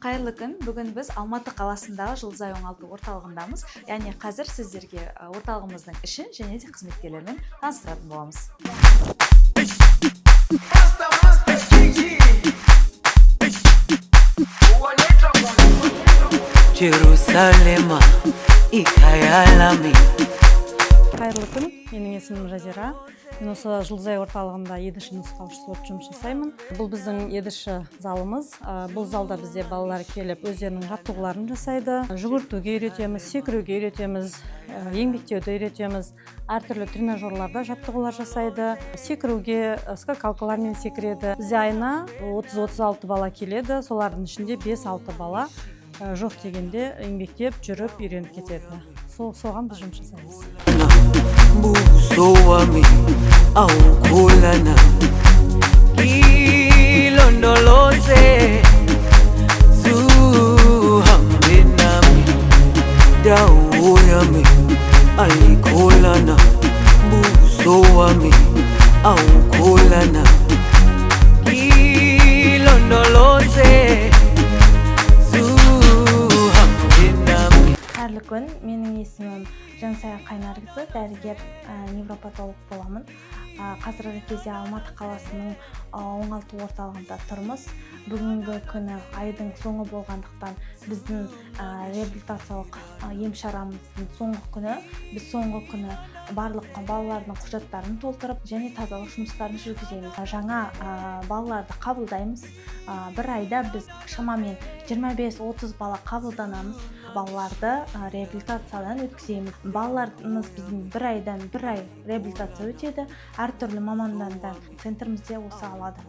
Қайырлы күн. Бүгін біз Алматы қаласындағы Жұлдызай оңалту орталығындамыз. Яғни қазір сіздерге орталығымыздың ішін және де қызметкерлермен таныстыратын боламыз. Jerusalema, ikayalami. Қайырлы күн, менің есімім Жазира. Мен осы Жұлдызай орталығында едіш нұсқаушысы болып жұмыс жасаймын. Бұл біздің едіші залымыз. Бұл залда бізде балалар келіп өздерінің жаттығуларын жасайды. Жүгіртуге үйретеміз, секіруге үйретеміз, еңбектеуді үйретеміз. Әртүрлі тренажерларда жаттығулар жасайды. Секіруге скакалкалармен секіреді. Бізде айына 30-36 бала келеді. Солардың ішінде 5-6 бала жоқ дегенде еңбектеп жүріп үйреніп кетеді. Соған біз жұмыс жасаймыз. Buzoami aukulana ilondoloze zuhambe nami dawo yami ayikulana buzoami aukulana ilondoloze. Қайырлы күн, менің есімім Жансая Қайнарқызы, дәрігер невропатолог боламын. Қазіргі кезде Алматы қаласының оңалту орталығында тұрмыз. Бүгінгі күні айдың соңы болғандықтан біздің реабилитациялық ем-шарамыздың соңғы күні. Біз соңғы күні барлық балалардың құжаттарын толтырып және тазалық жұмыстарын жүргіземіз. Жаңа балаларды қабылдаймыз. Бір айда біз шамамен 25-30 бала қабылданамыз. Балаларды реабилитациядан өткіземіз. Балаларымыз біздің бір ай реабилитация өтеді. Әртүрлі мамандардан центрімізде осы алады.